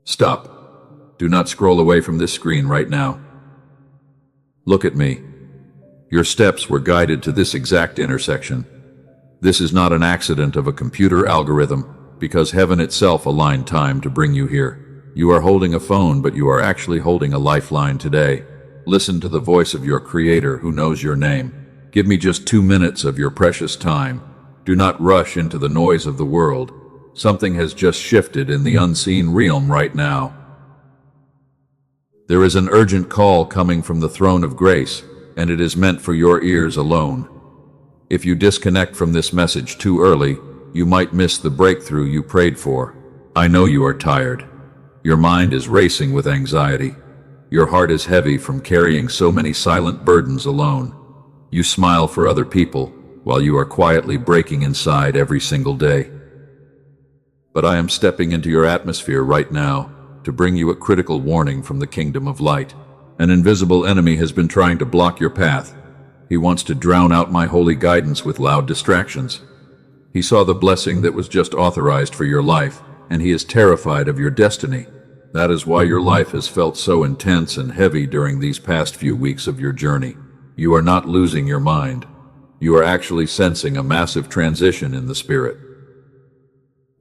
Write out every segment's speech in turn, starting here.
Stop. Do not scroll away from this screen right now. Look at me. Your steps were guided to this exact intersection. This is not an accident of a computer algorithm, because heaven itself aligned time to bring you here. You are holding a phone, but you are actually holding a lifeline today. Listen to the voice of your Creator who knows your name. Give me just 2 minutes of your precious time. Do not rush into the noise of the world. Something has just shifted in the unseen realm right now. There is an urgent call coming from the throne of grace, and it is meant for your ears alone. If you disconnect from this message too early, you might miss the breakthrough you prayed for. I know you are tired. Your mind is racing with anxiety. Your heart is heavy from carrying so many silent burdens alone. You smile for other people, while you are quietly breaking inside every single day. But I am stepping into your atmosphere right now to bring you a critical warning from the kingdom of light. An invisible enemy has been trying to block your path. He wants to drown out my holy guidance with loud distractions. He saw the blessing that was just authorized for your life, and he is terrified of your destiny. That is why your life has felt so intense and heavy during these past few weeks of your journey. You are not losing your mind. You are actually sensing a massive transition in the spirit.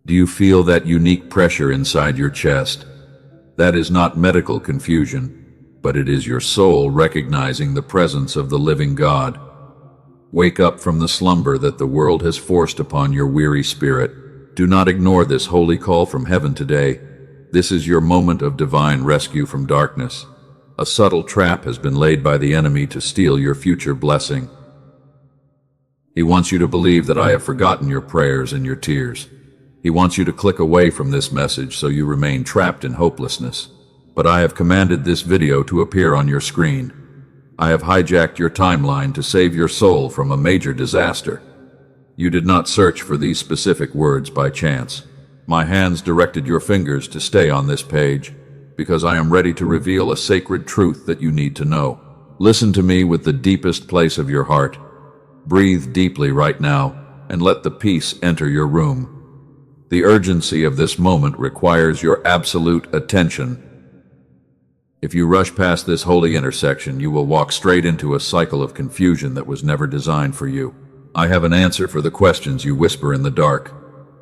Do you feel that unique pressure inside your chest? That is not medical confusion, but it is your soul recognizing the presence of the living God. Wake up from the slumber that the world has forced upon your weary spirit. Do not ignore this holy call from heaven today. This is your moment of divine rescue from darkness. A subtle trap has been laid by the enemy to steal your future blessing. He wants you to believe that I have forgotten your prayers and your tears. He wants you to click away from this message so you remain trapped in hopelessness. But I have commanded this video to appear on your screen. I have hijacked your timeline to save your soul from a major disaster. You did not search for these specific words by chance. My hands directed your fingers to stay on this page, because I am ready to reveal a sacred truth that you need to know. Listen to me with the deepest place of your heart. Breathe deeply right now, and let the peace enter your room. The urgency of this moment requires your absolute attention. If you rush past this holy intersection, you will walk straight into a cycle of confusion that was never designed for you. I have an answer for the questions you whisper in the dark.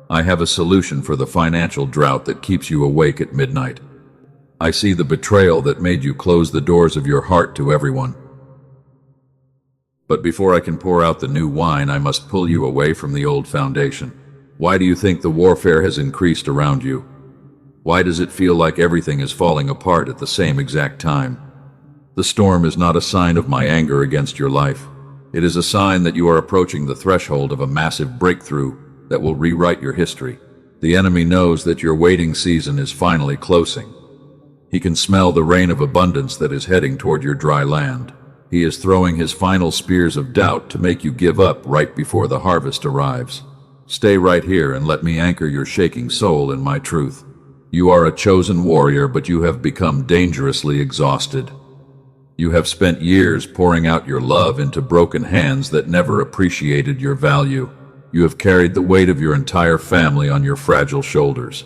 I have a solution for the financial drought that keeps you awake at midnight. I see the betrayal that made you close the doors of your heart to everyone. But before I can pour out the new wine, I must pull you away from the old foundation. Why do you think the warfare has increased around you? Why does it feel like everything is falling apart at the same exact time? The storm is not a sign of my anger against your life. It is a sign that you are approaching the threshold of a massive breakthrough that will rewrite your history. The enemy knows that your waiting season is finally closing. He can smell the rain of abundance that is heading toward your dry land. He is throwing his final spears of doubt to make you give up right before the harvest arrives. Stay right here and let me anchor your shaking soul in my truth. You are a chosen warrior, but you have become dangerously exhausted. You have spent years pouring out your love into broken hands that never appreciated your value. You have carried the weight of your entire family on your fragile shoulders.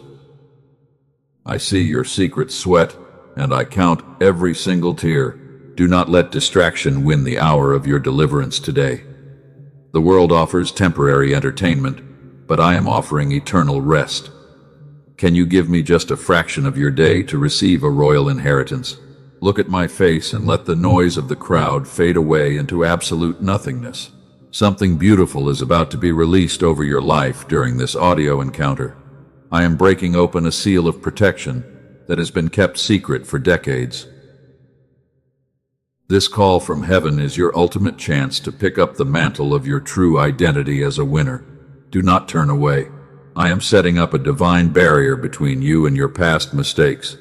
I see your secret sweat, and I count every single tear. Do not let distraction win the hour of your deliverance today. The world offers temporary entertainment, but I am offering eternal rest. Can you give me just a fraction of your day to receive a royal inheritance? Look at my face and let the noise of the crowd fade away into absolute nothingness. Something beautiful is about to be released over your life during this audio encounter. I am breaking open a seal of protection that has been kept secret for decades. This call from heaven is your ultimate chance to pick up the mantle of your true identity as a winner. Do not turn away. I am setting up a divine barrier between you and your past mistakes.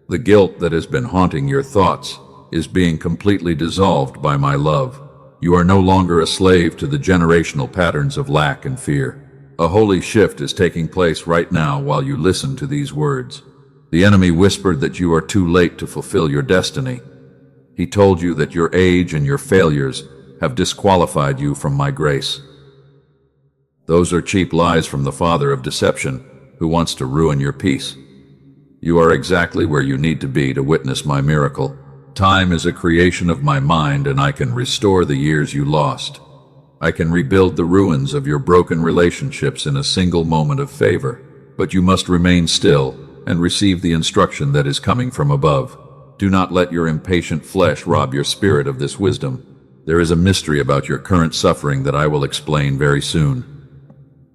The guilt that has been haunting your thoughts is being completely dissolved by my love. You are no longer a slave to the generational patterns of lack and fear. A holy shift is taking place right now while you listen to these words. The enemy whispered that you are too late to fulfill your destiny. He told you that your age and your failures have disqualified you from my grace. Those are cheap lies from the father of deception, who wants to ruin your peace. You are exactly where you need to be to witness my miracle. Time is a creation of my mind, and I can restore the years you lost. I can rebuild the ruins of your broken relationships in a single moment of favor. But you must remain still and receive the instruction that is coming from above. Do not let your impatient flesh rob your spirit of this wisdom. There is a mystery about your current suffering that I will explain very soon.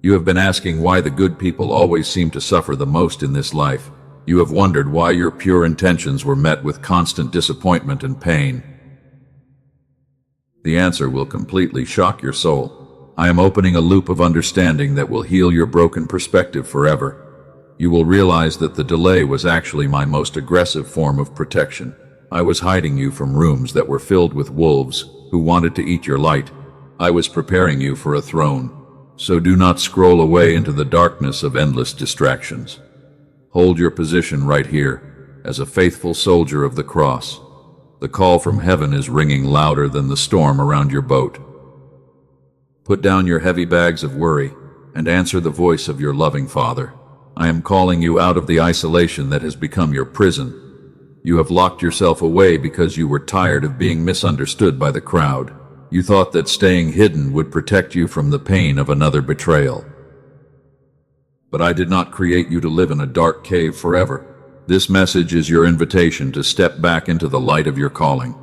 You have been asking why the good people always seem to suffer the most in this life. You have wondered why your pure intentions were met with constant disappointment and pain. The answer will completely shock your soul. I am opening a loop of understanding that will heal your broken perspective forever. You will realize that the delay was actually my most aggressive form of protection. I was hiding you from rooms that were filled with wolves who wanted to eat your light. I was preparing you for a throne. So do not scroll away into the darkness of endless distractions. Hold your position right here, as a faithful soldier of the cross. The call from heaven is ringing louder than the storm around your boat. Put down your heavy bags of worry and answer the voice of your loving Father. I am calling you out of the isolation that has become your prison. You have locked yourself away because you were tired of being misunderstood by the crowd. You thought that staying hidden would protect you from the pain of another betrayal. But I did not create you to live in a dark cave forever. This message is your invitation to step back into the light of your calling.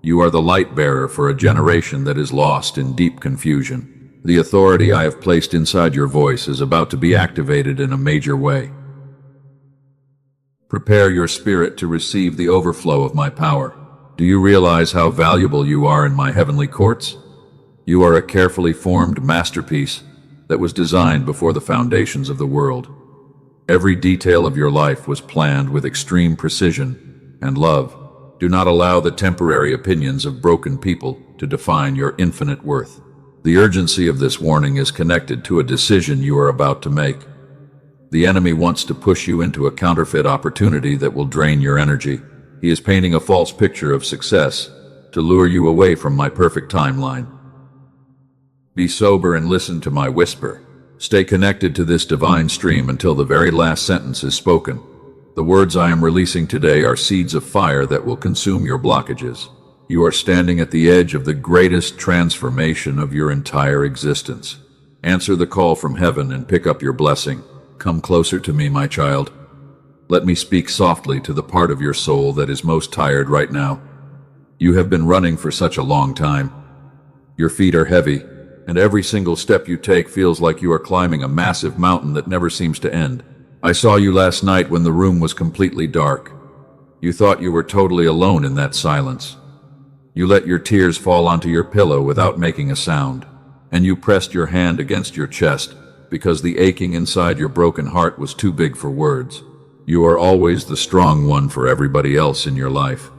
You are the light bearer for a generation that is lost in deep confusion. The authority I have placed inside your voice is about to be activated in a major way. Prepare your spirit to receive the overflow of my power. Do you realize how valuable you are in my heavenly courts? You are a carefully formed masterpiece that was designed before the foundations of the world. Every detail of your life was planned with extreme precision and love. Do not allow the temporary opinions of broken people to define your infinite worth. The urgency of this warning is connected to a decision you are about to make. The enemy wants to push you into a counterfeit opportunity that will drain your energy. He is painting a false picture of success to lure you away from my perfect timeline. Be sober and listen to my whisper. Stay connected to this divine stream until the very last sentence is spoken. The words I am releasing today are seeds of fire that will consume your blockages. You are standing at the edge of the greatest transformation of your entire existence. Answer the call from heaven and pick up your blessing. Come closer to me, my child. Let me speak softly to the part of your soul that is most tired right now. You have been running for such a long time. Your feet are heavy, and every single step you take feels like you are climbing a massive mountain that never seems to end. I saw you last night when the room was completely dark. You thought you were totally alone in that silence. You let your tears fall onto your pillow without making a sound, and you pressed your hand against your chest because the aching inside your broken heart was too big for words. You are always the strong one for everybody else in your life.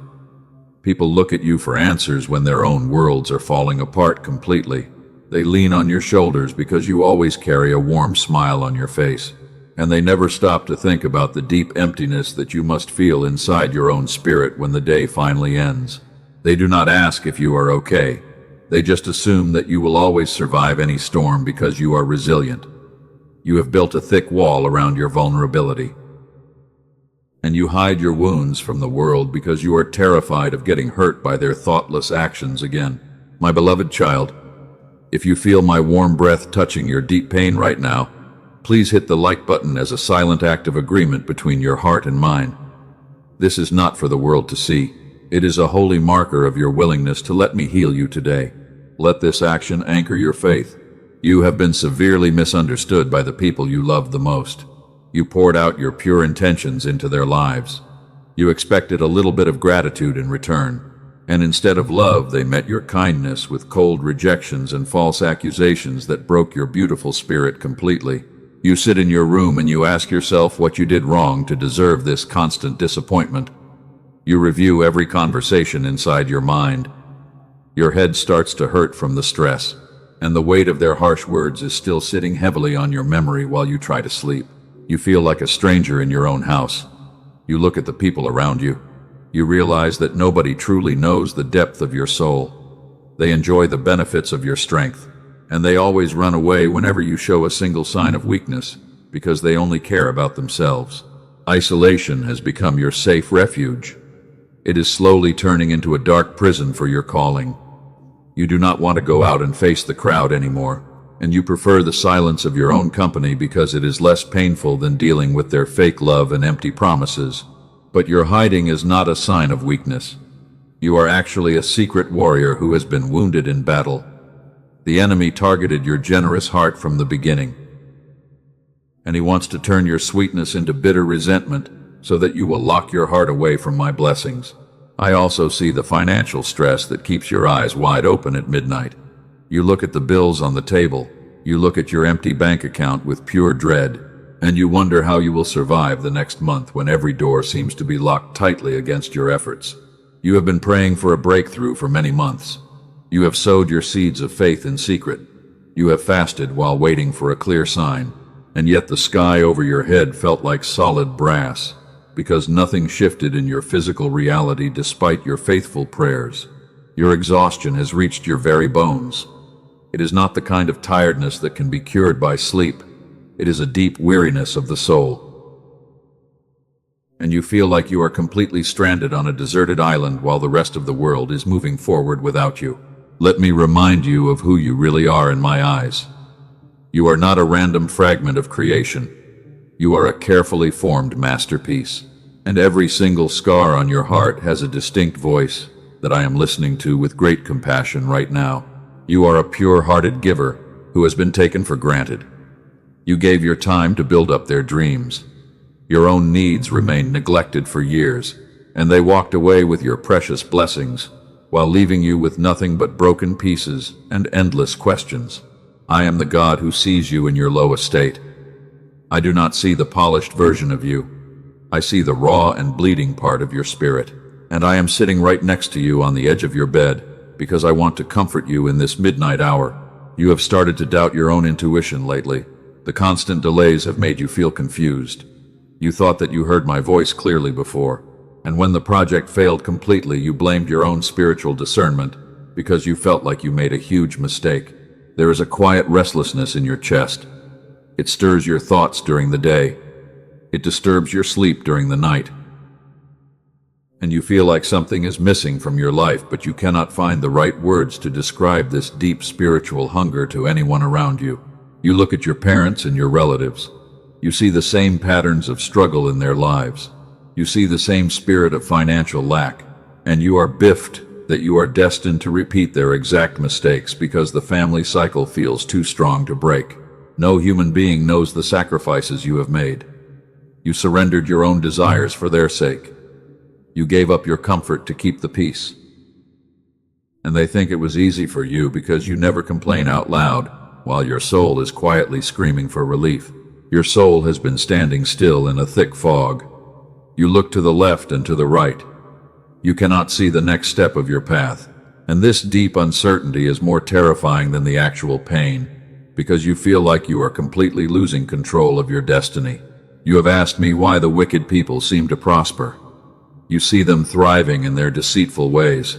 People look at you for answers when their own worlds are falling apart completely. They lean on your shoulders because you always carry a warm smile on your face, and they never stop to think about the deep emptiness that you must feel inside your own spirit when the day finally ends. They do not ask if you are okay. They just assume that you will always survive any storm because you are resilient. You have built a thick wall around your vulnerability, and you hide your wounds from the world because you are terrified of getting hurt by their thoughtless actions again. My beloved child, if you feel my warm breath touching your deep pain right now, please hit the like button as a silent act of agreement between your heart and mine. This is not for the world to see. It is a holy marker of your willingness to let me heal you today. Let this action anchor your faith. You have been severely misunderstood by the people you loved the most. You poured out your pure intentions into their lives. You expected a little bit of gratitude in return, and instead of love, they met your kindness with cold rejections and false accusations that broke your beautiful spirit completely. You sit in your room and you ask yourself what you did wrong to deserve this constant disappointment. You review every conversation inside your mind. Your head starts to hurt from the stress, and the weight of their harsh words is still sitting heavily on your memory while you try to sleep. You feel like a stranger in your own house. You look at the people around you. You realize that nobody truly knows the depth of your soul. They enjoy the benefits of your strength, and they always run away whenever you show a single sign of weakness because they only care about themselves. Isolation has become your safe refuge. It is slowly turning into a dark prison for your calling. You do not want to go out and face the crowd anymore, and you prefer the silence of your own company because it is less painful than dealing with their fake love and empty promises. But your hiding is not a sign of weakness. You are actually a secret warrior who has been wounded in battle. The enemy targeted your generous heart from the beginning, and he wants to turn your sweetness into bitter resentment so that you will lock your heart away from my blessings. I also see the financial stress that keeps your eyes wide open at midnight. You look at the bills on the table, you look at your empty bank account with pure dread, and you wonder how you will survive the next month when every door seems to be locked tightly against your efforts. You have been praying for a breakthrough for many months. You have sowed your seeds of faith in secret. You have fasted while waiting for a clear sign, and yet the sky over your head felt like solid brass, because nothing shifted in your physical reality despite your faithful prayers. Your exhaustion has reached your very bones. It is not the kind of tiredness that can be cured by sleep. It is a deep weariness of the soul. And you feel like you are completely stranded on a deserted island while the rest of the world is moving forward without you. Let me remind you of who you really are in my eyes. You are not a random fragment of creation. You are a carefully formed masterpiece, and every single scar on your heart has a distinct voice that I am listening to with great compassion right now. You are a pure-hearted giver who has been taken for granted. You gave your time to build up their dreams. Your own needs remained neglected for years, and they walked away with your precious blessings, while leaving you with nothing but broken pieces and endless questions. I am the God who sees you in your low estate. I do not see the polished version of you. I see the raw and bleeding part of your spirit, and I am sitting right next to you on the edge of your bed because I want to comfort you in this midnight hour. You have started to doubt your own intuition lately. The constant delays have made you feel confused. You thought that you heard my voice clearly before, and when the project failed completely, you blamed your own spiritual discernment because you felt like you made a huge mistake. There is a quiet restlessness in your chest. It stirs your thoughts during the day. It disturbs your sleep during the night. And you feel like something is missing from your life, but you cannot find the right words to describe this deep spiritual hunger to anyone around you. You look at your parents and your relatives. You see the same patterns of struggle in their lives. You see the same spirit of financial lack, and you are biffed that you are destined to repeat their exact mistakes because the family cycle feels too strong to break. No human being knows the sacrifices you have made. You surrendered your own desires for their sake. You gave up your comfort to keep the peace. And they think it was easy for you because you never complain out loud, while your soul is quietly screaming for relief. Your soul has been standing still in a thick fog. You look to the left and to the right. You cannot see the next step of your path, and this deep uncertainty is more terrifying than the actual pain, because you feel like you are completely losing control of your destiny. You have asked me why the wicked people seem to prosper. You see them thriving in their deceitful ways.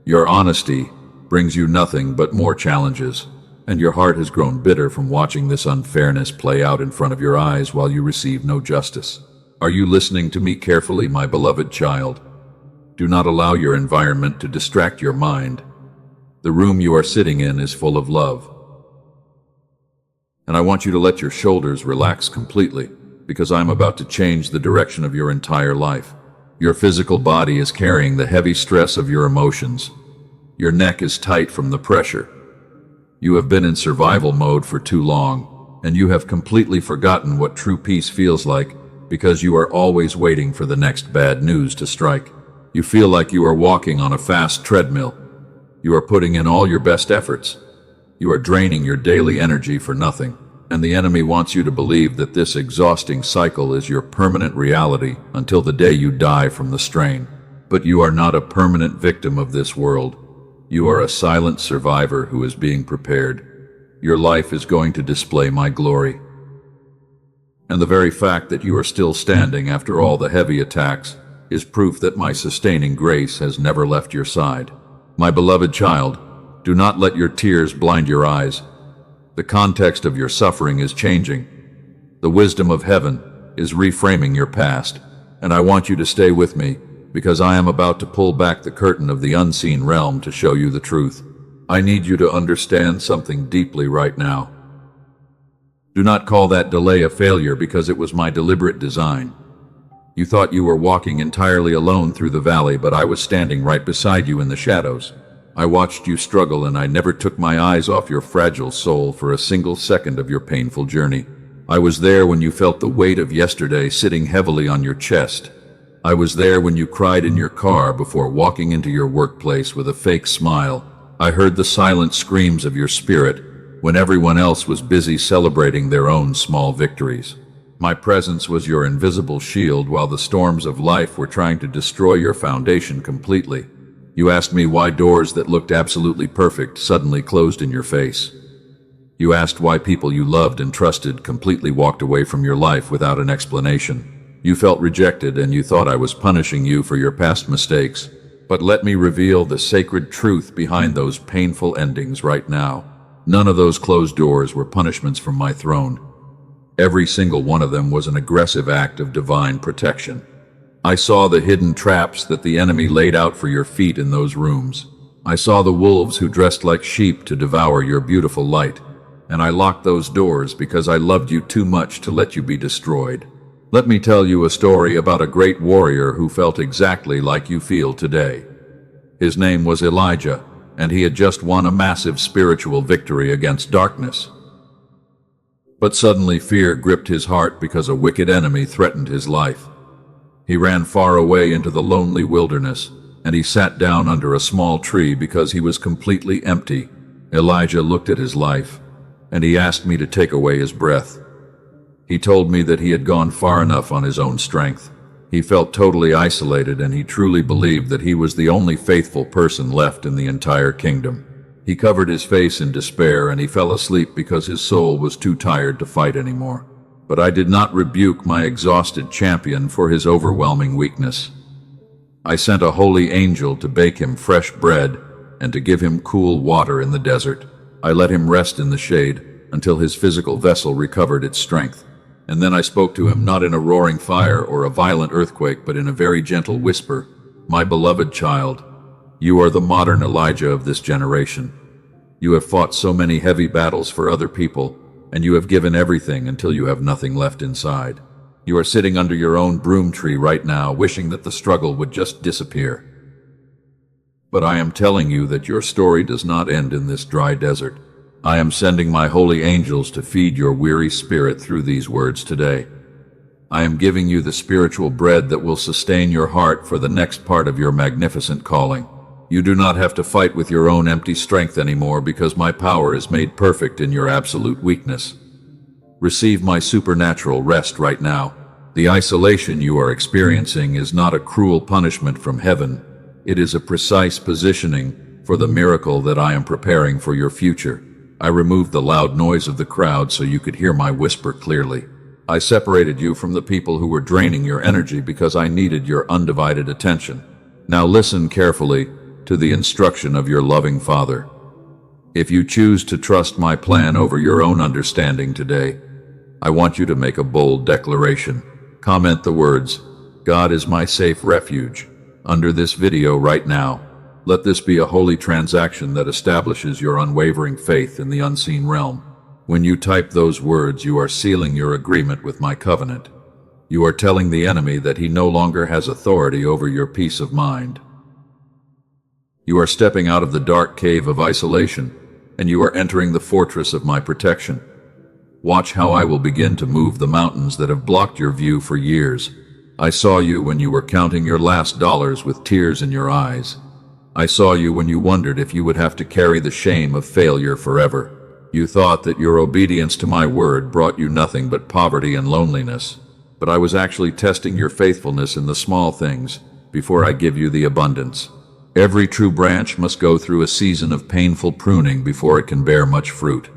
Your honesty brings you nothing but more challenges, and your heart has grown bitter from watching this unfairness play out in front of your eyes while you receive no justice. Are you listening to me carefully, my beloved child? Do not allow your environment to distract your mind. The room you are sitting in is full of love. And I want you to let your shoulders relax completely, because I'm about to change the direction of your entire life. Your physical body is carrying the heavy stress of your emotions. Your neck is tight from the pressure. You have been in survival mode for too long, and you have completely forgotten what true peace feels like because you are always waiting for the next bad news to strike. You feel like you are walking on a fast treadmill. You are putting in all your best efforts. You are draining your daily energy for nothing, and the enemy wants you to believe that this exhausting cycle is your permanent reality until the day you die from the strain. But you are not a permanent victim of this world. You are a silent survivor who is being prepared. Your life is going to display my glory. And the very fact that you are still standing after all the heavy attacks is proof that my sustaining grace has never left your side. My beloved child, do not let your tears blind your eyes. The context of your suffering is changing. The wisdom of heaven, is reframing your past, and I want you to stay with me, because I am about to pull back the curtain of the unseen realm to show you the truth. I need you to understand something deeply right now. Do not call that delay a failure, because it was my deliberate design. You thought you were walking entirely alone through the valley, but I was standing right beside you in the shadows. I watched you struggle, and I never took my eyes off your fragile soul for a single second of your painful journey. I was there when you felt the weight of yesterday sitting heavily on your chest. I was there when you cried in your car before walking into your workplace with a fake smile. I heard the silent screams of your spirit when everyone else was busy celebrating their own small victories. My presence was your invisible shield while the storms of life were trying to destroy your foundation completely. You asked me why doors that looked absolutely perfect suddenly closed in your face. You asked why people you loved and trusted completely walked away from your life without an explanation. You felt rejected, and you thought I was punishing you for your past mistakes. But let me reveal the sacred truth behind those painful endings right now. None of those closed doors were punishments from my throne. Every single one of them was an aggressive act of divine protection. I saw the hidden traps that the enemy laid out for your feet in those rooms. I saw the wolves who dressed like sheep to devour your beautiful light. And I locked those doors because I loved you too much to let you be destroyed. Let me tell you a story about a great warrior who felt exactly like you feel today. His name was Elijah, and he had just won a massive spiritual victory against darkness. But suddenly fear gripped his heart because a wicked enemy threatened his life. He ran far away into the lonely wilderness, and he sat down under a small tree because he was completely empty. Elijah looked at his life, and he asked me to take away his breath. He told me that he had gone far enough on his own strength. He felt totally isolated, and he truly believed that he was the only faithful person left in the entire kingdom. He covered his face in despair, and he fell asleep because his soul was too tired to fight anymore. But I did not rebuke my exhausted champion for his overwhelming weakness. I sent a holy angel to bake him fresh bread and to give him cool water in the desert. I let him rest in the shade until his physical vessel recovered its strength. And then I spoke to him not in a roaring fire or a violent earthquake, but in a very gentle whisper. My beloved child, you are the modern Elijah of this generation. You have fought so many heavy battles for other people, and you have given everything until you have nothing left inside. You are sitting under your own broom tree right now, wishing that the struggle would just disappear. But I am telling you that your story does not end in this dry desert. I am sending my holy angels to feed your weary spirit through these words today. I am giving you the spiritual bread that will sustain your heart for the next part of your magnificent calling. You do not have to fight with your own empty strength anymore, because my power is made perfect in your absolute weakness. Receive my supernatural rest right now. The isolation you are experiencing is not a cruel punishment from heaven. It is a precise positioning for the miracle that I am preparing for your future. I removed the loud noise of the crowd so you could hear my whisper clearly. I separated you from the people who were draining your energy because I needed your undivided attention. Now listen carefully to the instruction of your loving Father. If you choose to trust my plan over your own understanding today, I want you to make a bold declaration. Comment the words, "God is my safe refuge," under this video right now. Let this be a holy transaction that establishes your unwavering faith in the unseen realm. When you type those words, you are sealing your agreement with my covenant. You are telling the enemy that he no longer has authority over your peace of mind. You are stepping out of the dark cave of isolation, and you are entering the fortress of my protection. Watch how I will begin to move the mountains that have blocked your view for years. I saw you when you were counting your last dollars with tears in your eyes. I saw you when you wondered if you would have to carry the shame of failure forever. You thought that your obedience to my word brought you nothing but poverty and loneliness. But I was actually testing your faithfulness in the small things before I give you the abundance. Every true branch must go through a season of painful pruning before it can bear much fruit.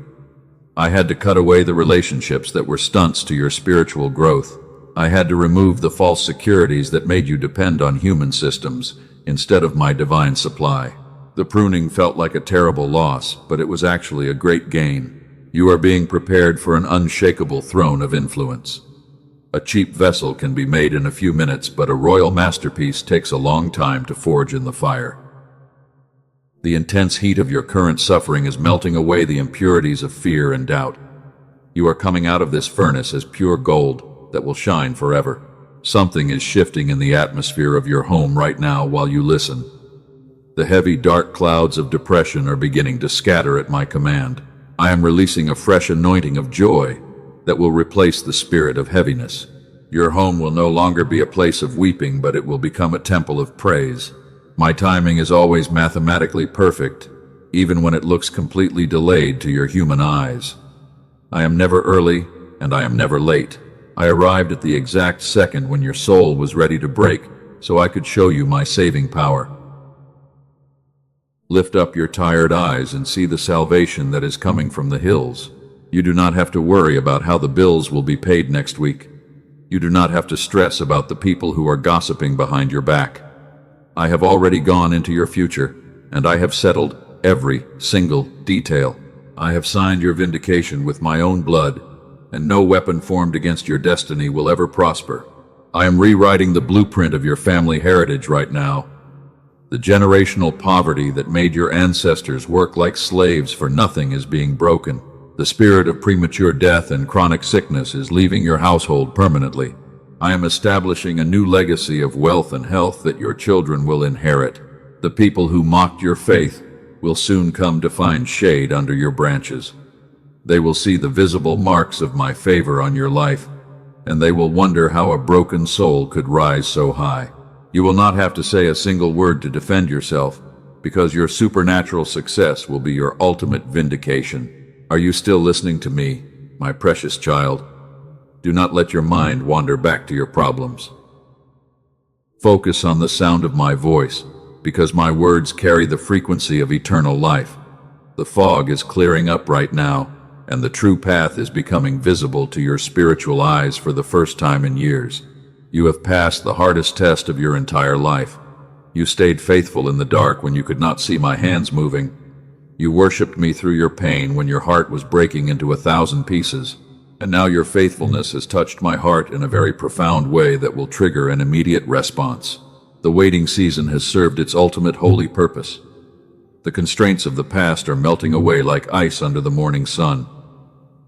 I had to cut away the relationships that were stunts to your spiritual growth. I had to remove the false securities that made you depend on human systems instead of my divine supply. The pruning felt like a terrible loss, but it was actually a great gain. You are being prepared for an unshakable throne of influence. A cheap vessel can be made in a few minutes, but a royal masterpiece takes a long time to forge in the fire. The intense heat of your current suffering is melting away the impurities of fear and doubt. You are coming out of this furnace as pure gold that will shine forever. Something is shifting in the atmosphere of your home right now while you listen. The heavy, dark clouds of depression are beginning to scatter at my command. I am releasing a fresh anointing of joy that will replace the spirit of heaviness. Your home will no longer be a place of weeping, but it will become a temple of praise. My timing is always mathematically perfect, even when it looks completely delayed to your human eyes. I am never early, and I am never late. I arrived at the exact second when your soul was ready to break, so I could show you my saving power. Lift up your tired eyes and see the salvation that is coming from the hills. You do not have to worry about how the bills will be paid next week. You do not have to stress about the people who are gossiping behind your back. I have already gone into your future, and I have settled every single detail. I have signed your vindication with my own blood, and no weapon formed against your destiny will ever prosper. I am rewriting the blueprint of your family heritage right now. The generational poverty that made your ancestors work like slaves for nothing is being broken. The spirit of premature death and chronic sickness is leaving your household permanently. I am establishing a new legacy of wealth and health that your children will inherit. The people who mocked your faith will soon come to find shade under your branches. They will see the visible marks of my favor on your life, and they will wonder how a broken soul could rise so high. You will not have to say a single word to defend yourself, because your supernatural success will be your ultimate vindication. Are you still listening to me, my precious child? Do not let your mind wander back to your problems. Focus on the sound of my voice, because my words carry the frequency of eternal life. The fog is clearing up right now, and the true path is becoming visible to your spiritual eyes for the first time in years. You have passed the hardest test of your entire life. You stayed faithful in the dark when you could not see my hands moving. You worshipped me through your pain when your heart was breaking into 1,000 pieces. And now your faithfulness has touched my heart in a very profound way that will trigger an immediate response. The waiting season has served its ultimate holy purpose. The constraints of the past are melting away like ice under the morning sun.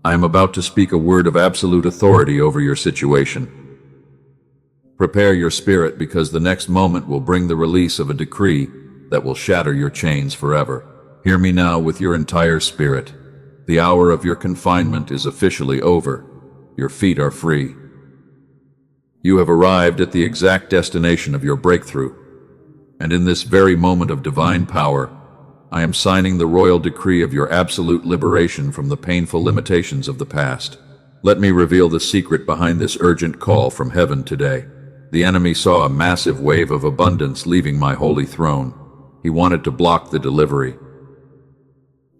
I am about to speak a word of absolute authority over your situation. Prepare your spirit, because the next moment will bring the release of a decree that will shatter your chains forever. Hear me now with your entire spirit. The hour of your confinement is officially over. Your feet are free. You have arrived at the exact destination of your breakthrough. And in this very moment of divine power, I am signing the royal decree of your absolute liberation from the painful limitations of the past. Let me reveal the secret behind this urgent call from heaven today. The enemy saw a massive wave of abundance leaving my holy throne. He wanted to block the delivery.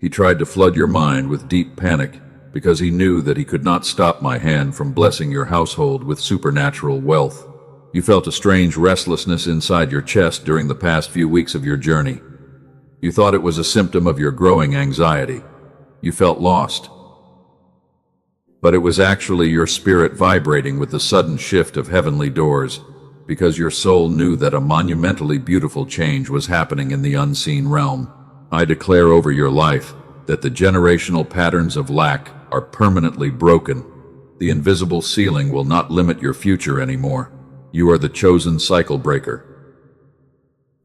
He tried to flood your mind with deep panic because he knew that he could not stop my hand from blessing your household with supernatural wealth. You felt a strange restlessness inside your chest during the past few weeks of your journey. You thought it was a symptom of your growing anxiety. You felt lost. But it was actually your spirit vibrating with the sudden shift of heavenly doors, because your soul knew that a monumentally beautiful change was happening in the unseen realm. I declare over your life that the generational patterns of lack are permanently broken. The invisible ceiling will not limit your future anymore. You are the chosen cycle breaker.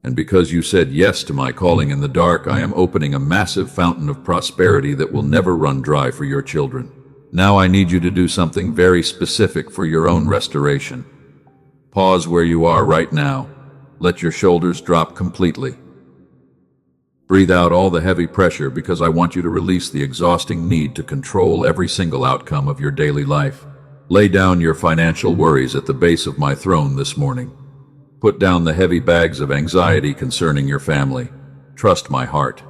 And because you said yes to my calling in the dark, I am opening a massive fountain of prosperity that will never run dry for your children. Now I need you to do something very specific for your own restoration. Pause where you are right now. Let your shoulders drop completely. Breathe out all the heavy pressure, because I want you to release the exhausting need to control every single outcome of your daily life. Lay down your financial worries at the base of my throne this morning. Put down the heavy bags of anxiety concerning your family. Trust my heart.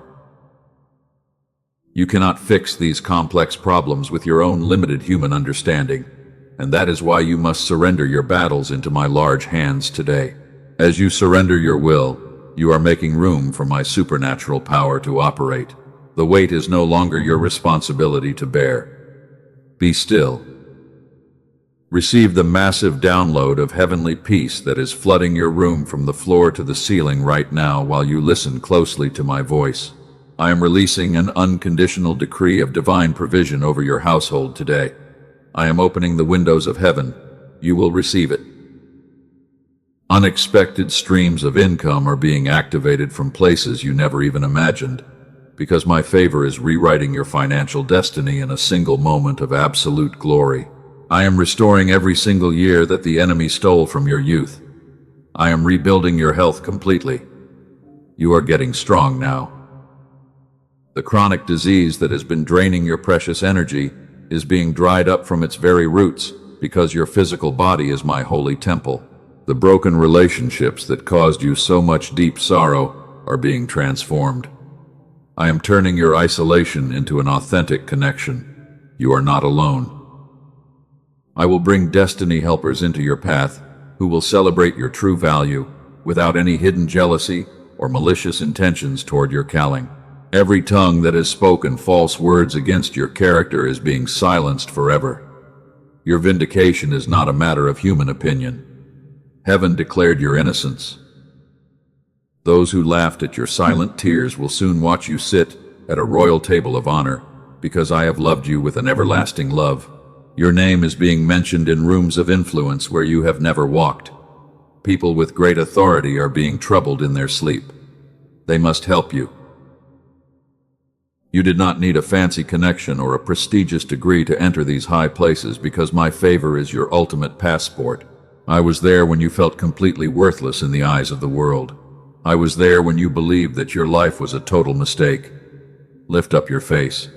You cannot fix these complex problems with your own limited human understanding, and that is why you must surrender your battles into my large hands today. As you surrender your will, you are making room for my supernatural power to operate. The weight is no longer your responsibility to bear. Be still. Receive the massive download of heavenly peace that is flooding your room from the floor to the ceiling right now while you listen closely to my voice. I am releasing an unconditional decree of divine provision over your household today. I am opening the windows of heaven. You will receive it. Unexpected streams of income are being activated from places you never even imagined, because my favor is rewriting your financial destiny in a single moment of absolute glory. I am restoring every single year that the enemy stole from your youth. I am rebuilding your health completely. You are getting strong now. The chronic disease that has been draining your precious energy is being dried up from its very roots because your physical body is my holy temple. The broken relationships that caused you so much deep sorrow are being transformed. I am turning your isolation into an authentic connection. You are not alone. I will bring destiny helpers into your path who will celebrate your true value without any hidden jealousy or malicious intentions toward your calling. Every tongue that has spoken false words against your character is being silenced forever. Your vindication is not a matter of human opinion. Heaven declared your innocence. Those who laughed at your silent tears will soon watch you sit at a royal table of honor, because I have loved you with an everlasting love. Your name is being mentioned in rooms of influence where you have never walked. People with great authority are being troubled in their sleep. They must help you. You did not need a fancy connection or a prestigious degree to enter these high places because my favor is your ultimate passport. I was there when you felt completely worthless in the eyes of the world. I was there when you believed that your life was a total mistake. Lift up your face.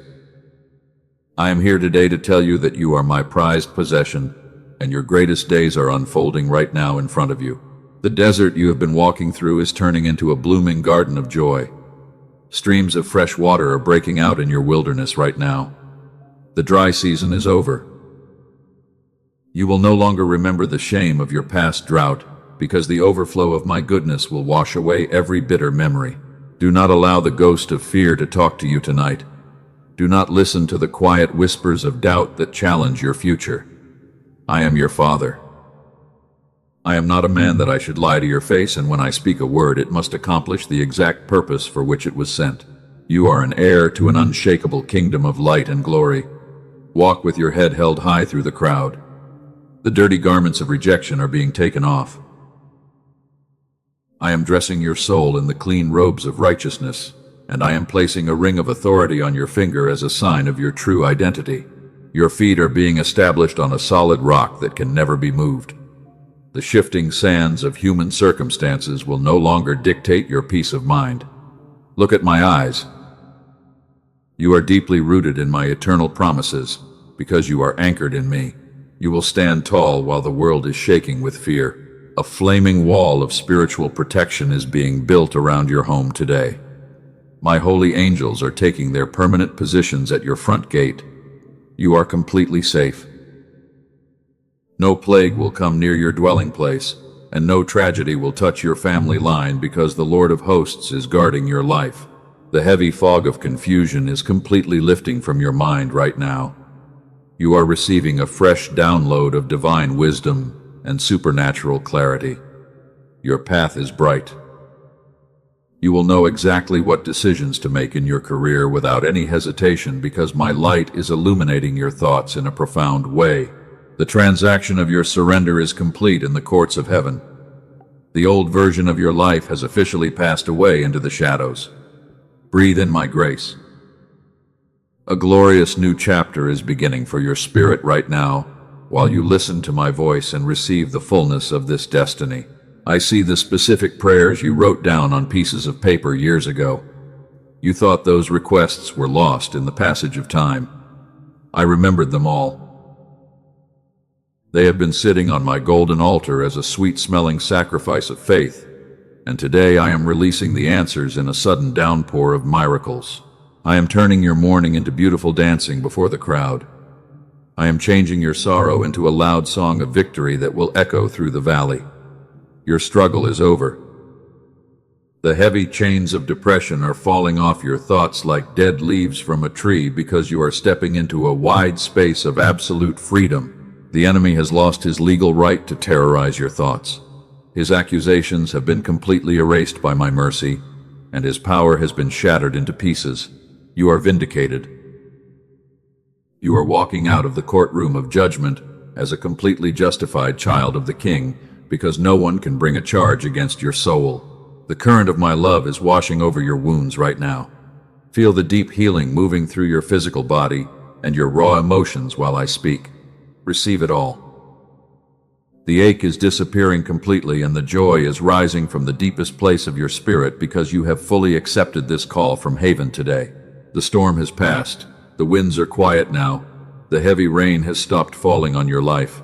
I am here today to tell you that you are my prized possession, and your greatest days are unfolding right now in front of you. The desert you have been walking through is turning into a blooming garden of joy. Streams of fresh water are breaking out in your wilderness right now. The dry season is over. You will no longer remember the shame of your past drought, because the overflow of my goodness will wash away every bitter memory. Do not allow the ghost of fear to talk to you tonight. Do not listen to the quiet whispers of doubt that challenge your future. I am your father. I am not a man that I should lie to your face, and when I speak a word, it must accomplish the exact purpose for which it was sent. You are an heir to an unshakable kingdom of light and glory. Walk with your head held high through the crowd. The dirty garments of rejection are being taken off. I am dressing your soul in the clean robes of righteousness, and I am placing a ring of authority on your finger as a sign of your true identity. Your feet are being established on a solid rock that can never be moved. The shifting sands of human circumstances will no longer dictate your peace of mind. Look at my eyes. You are deeply rooted in my eternal promises, because you are anchored in me. You will stand tall while the world is shaking with fear. A flaming wall of spiritual protection is being built around your home today. My holy angels are taking their permanent positions at your front gate. You are completely safe. No plague will come near your dwelling place, and no tragedy will touch your family line because the Lord of hosts is guarding your life. The heavy fog of confusion is completely lifting from your mind right now. You are receiving a fresh download of divine wisdom and supernatural clarity. Your path is bright. You will know exactly what decisions to make in your career without any hesitation because my light is illuminating your thoughts in a profound way. The transaction of your surrender is complete in the courts of heaven. The old version of your life has officially passed away into the shadows. Breathe in my grace. A glorious new chapter is beginning for your spirit right now, while you listen to my voice and receive the fullness of this destiny. I see the specific prayers you wrote down on pieces of paper years ago. You thought those requests were lost in the passage of time. I remembered them all. They have been sitting on my golden altar as a sweet-smelling sacrifice of faith, and today I am releasing the answers in a sudden downpour of miracles. I am turning your mourning into beautiful dancing before the crowd. I am changing your sorrow into a loud song of victory that will echo through the valley. Your struggle is over. The heavy chains of depression are falling off your thoughts like dead leaves from a tree because you are stepping into a wide space of absolute freedom. The enemy has lost his legal right to terrorize your thoughts. His accusations have been completely erased by my mercy, and his power has been shattered into pieces. You are vindicated. You are walking out of the courtroom of judgment as a completely justified child of the King, because no one can bring a charge against your soul. The current of my love is washing over your wounds right now. Feel the deep healing moving through your physical body and your raw emotions while I speak. Receive it all. The ache is disappearing completely, and the joy is rising from the deepest place of your spirit because you have fully accepted this call from Haven today. The storm has passed. The winds are quiet now. The heavy rain has stopped falling on your life.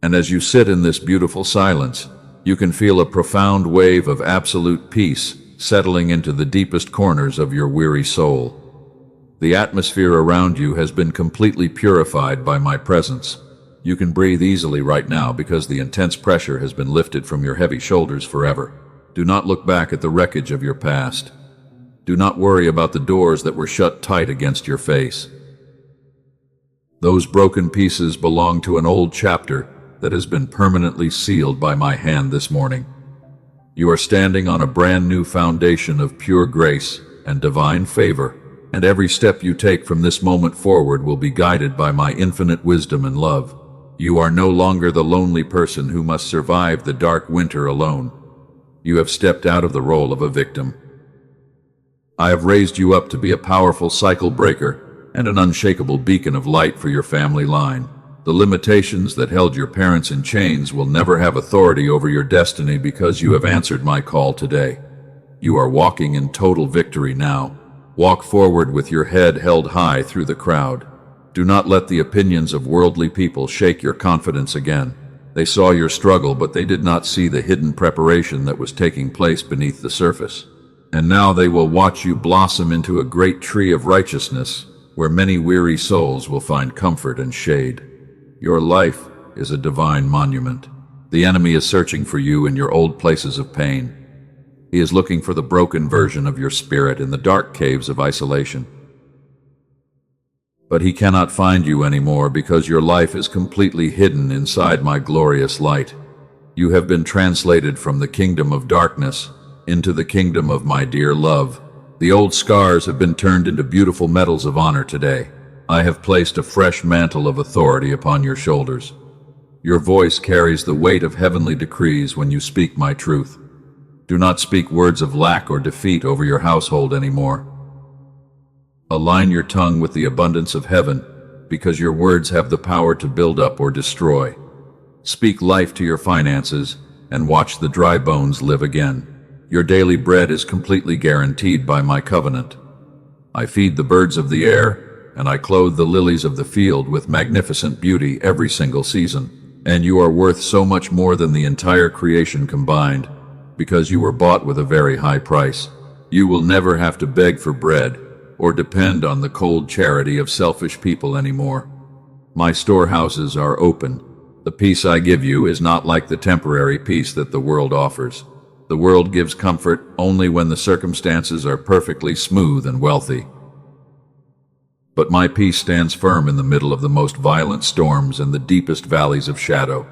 And as you sit in this beautiful silence, you can feel a profound wave of absolute peace settling into the deepest corners of your weary soul. The atmosphere around you has been completely purified by my presence. You can breathe easily right now because the intense pressure has been lifted from your heavy shoulders forever. Do not look back at the wreckage of your past. Do not worry about the doors that were shut tight against your face. Those broken pieces belong to an old chapter that has been permanently sealed by my hand this morning. You are standing on a brand new foundation of pure grace and divine favor, and every step you take from this moment forward will be guided by my infinite wisdom and love. You are no longer the lonely person who must survive the dark winter alone. You have stepped out of the role of a victim. I have raised you up to be a powerful cycle breaker and an unshakable beacon of light for your family line. The limitations that held your parents in chains will never have authority over your destiny because you have answered my call today. You are walking in total victory now. Walk forward with your head held high through the crowd. Do not let the opinions of worldly people shake your confidence again. They saw your struggle, but they did not see the hidden preparation that was taking place beneath the surface. And now they will watch you blossom into a great tree of righteousness, where many weary souls will find comfort and shade. Your life is a divine monument. The enemy is searching for you in your old places of pain. He is looking for the broken version of your spirit in the dark caves of isolation. But he cannot find you anymore because your life is completely hidden inside my glorious light. You have been translated from the kingdom of darkness into the kingdom of my dear love. The old scars have been turned into beautiful medals of honor today. I have placed a fresh mantle of authority upon your shoulders. Your voice carries the weight of heavenly decrees when you speak my truth. Do not speak words of lack or defeat over your household anymore. Align your tongue with the abundance of heaven, because your words have the power to build up or destroy. Speak life to your finances and watch the dry bones live again. Your daily bread is completely guaranteed by my covenant. I feed the birds of the air, and I clothe the lilies of the field with magnificent beauty every single season. And you are worth so much more than the entire creation combined, because you were bought with a very high price. You will never have to beg for bread or depend on the cold charity of selfish people anymore. My storehouses are open. The peace I give you is not like the temporary peace that the world offers. The world gives comfort only when the circumstances are perfectly smooth and wealthy. But my peace stands firm in the middle of the most violent storms and the deepest valleys of shadow.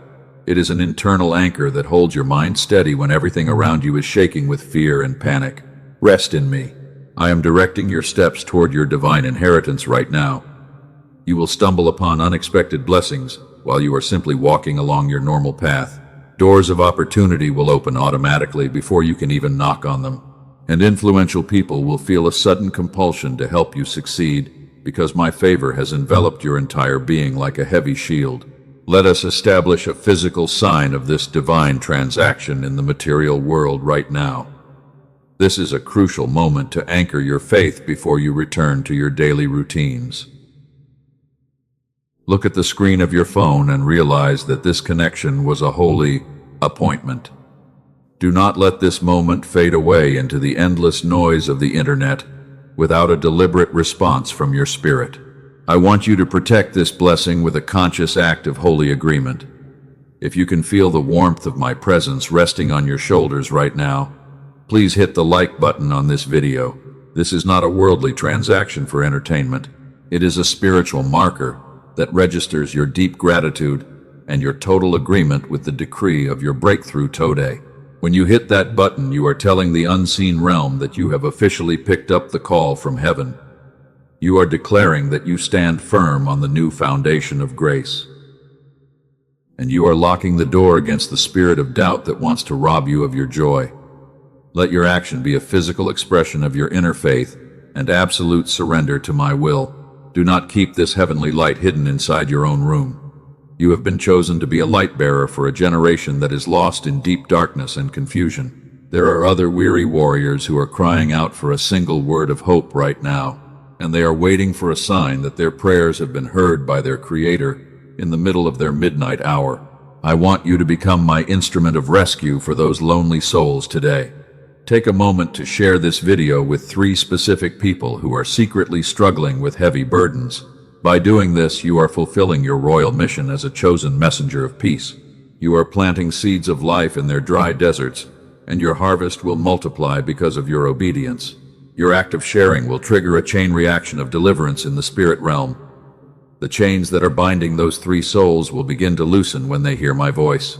It is an internal anchor that holds your mind steady when everything around you is shaking with fear and panic. Rest in me. I am directing your steps toward your divine inheritance right now. You will stumble upon unexpected blessings while you are simply walking along your normal path. Doors of opportunity will open automatically before you can even knock on them. And influential people will feel a sudden compulsion to help you succeed because my favor has enveloped your entire being like a heavy shield. Let us establish a physical sign of this divine transaction in the material world right now. This is a crucial moment to anchor your faith before you return to your daily routines. Look at the screen of your phone and realize that this connection was a holy appointment. Do not let this moment fade away into the endless noise of the internet without a deliberate response from your spirit. I want you to protect this blessing with a conscious act of holy agreement. If you can feel the warmth of my presence resting on your shoulders right now, please hit the like button on this video. This is not a worldly transaction for entertainment. It is a spiritual marker, that registers your deep gratitude and your total agreement with the decree of your breakthrough today. When you hit that button, you are telling the unseen realm that you have officially picked up the call from heaven. You are declaring that you stand firm on the new foundation of grace. And you are locking the door against the spirit of doubt that wants to rob you of your joy. Let your action be a physical expression of your inner faith and absolute surrender to my will. Do not keep this heavenly light hidden inside your own room. You have been chosen to be a light bearer for a generation that is lost in deep darkness and confusion. There are other weary warriors who are crying out for a single word of hope right now, and they are waiting for a sign that their prayers have been heard by their Creator in the middle of their midnight hour. I want you to become my instrument of rescue for those lonely souls today. Take a moment to share this video with 3 specific people who are secretly struggling with heavy burdens. By doing this, you are fulfilling your royal mission as a chosen messenger of peace. You are planting seeds of life in their dry deserts, and your harvest will multiply because of your obedience. Your act of sharing will trigger a chain reaction of deliverance in the spirit realm. The chains that are binding those 3 souls will begin to loosen when they hear my voice.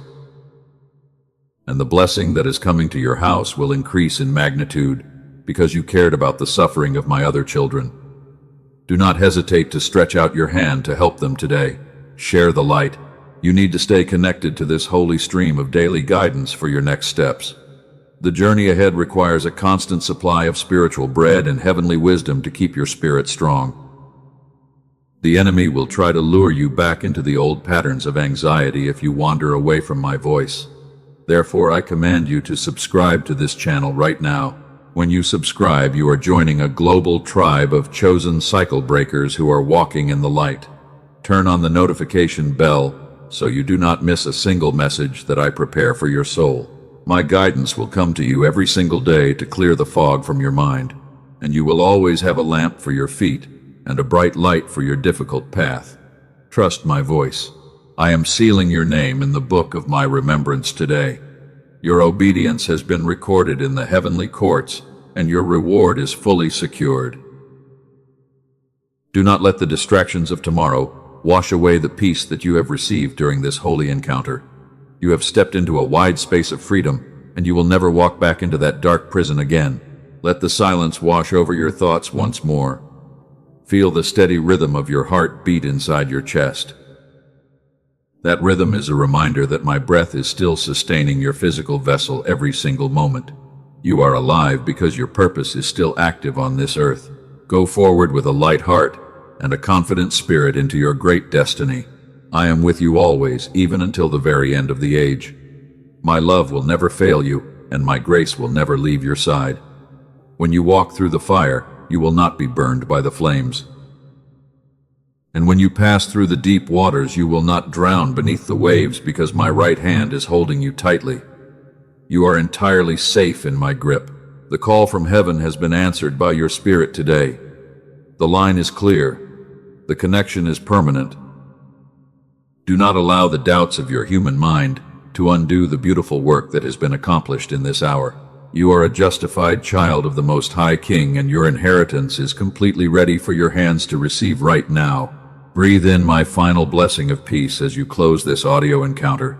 And the blessing that is coming to your house will increase in magnitude because you cared about the suffering of my other children. Do not hesitate to stretch out your hand to help them today. Share the light. You need to stay connected to this holy stream of daily guidance for your next steps. The journey ahead requires a constant supply of spiritual bread and heavenly wisdom to keep your spirit strong. The enemy will try to lure you back into the old patterns of anxiety if you wander away from my voice. Therefore, I command you to subscribe to this channel right now. When you subscribe, you are joining a global tribe of chosen cycle breakers who are walking in the light. Turn on the notification bell so you do not miss a single message that I prepare for your soul. My guidance will come to you every single day to clear the fog from your mind, and you will always have a lamp for your feet and a bright light for your difficult path. Trust my voice. I am sealing your name in the book of my remembrance today. Your obedience has been recorded in the heavenly courts, and your reward is fully secured. Do not let the distractions of tomorrow wash away the peace that you have received during this holy encounter. You have stepped into a wide space of freedom, and you will never walk back into that dark prison again. Let the silence wash over your thoughts once more. Feel the steady rhythm of your heart beat inside your chest. That rhythm is a reminder that my breath is still sustaining your physical vessel every single moment. You are alive because your purpose is still active on this earth. Go forward with a light heart and a confident spirit into your great destiny. I am with you always, even until the very end of the age. My love will never fail you, and my grace will never leave your side. When you walk through the fire, you will not be burned by the flames. And when you pass through the deep waters, you will not drown beneath the waves because my right hand is holding you tightly. You are entirely safe in my grip. The call from heaven has been answered by your spirit today. The line is clear. The connection is permanent. Do not allow the doubts of your human mind to undo the beautiful work that has been accomplished in this hour. You are a justified child of the Most High King, and your inheritance is completely ready for your hands to receive right now. Breathe in my final blessing of peace as you close this audio encounter.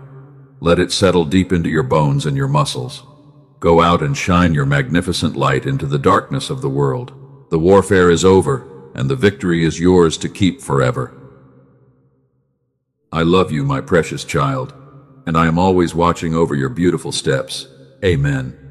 Let it settle deep into your bones and your muscles. Go out and shine your magnificent light into the darkness of the world. The warfare is over, and the victory is yours to keep forever. I love you, my precious child, and I am always watching over your beautiful steps. Amen.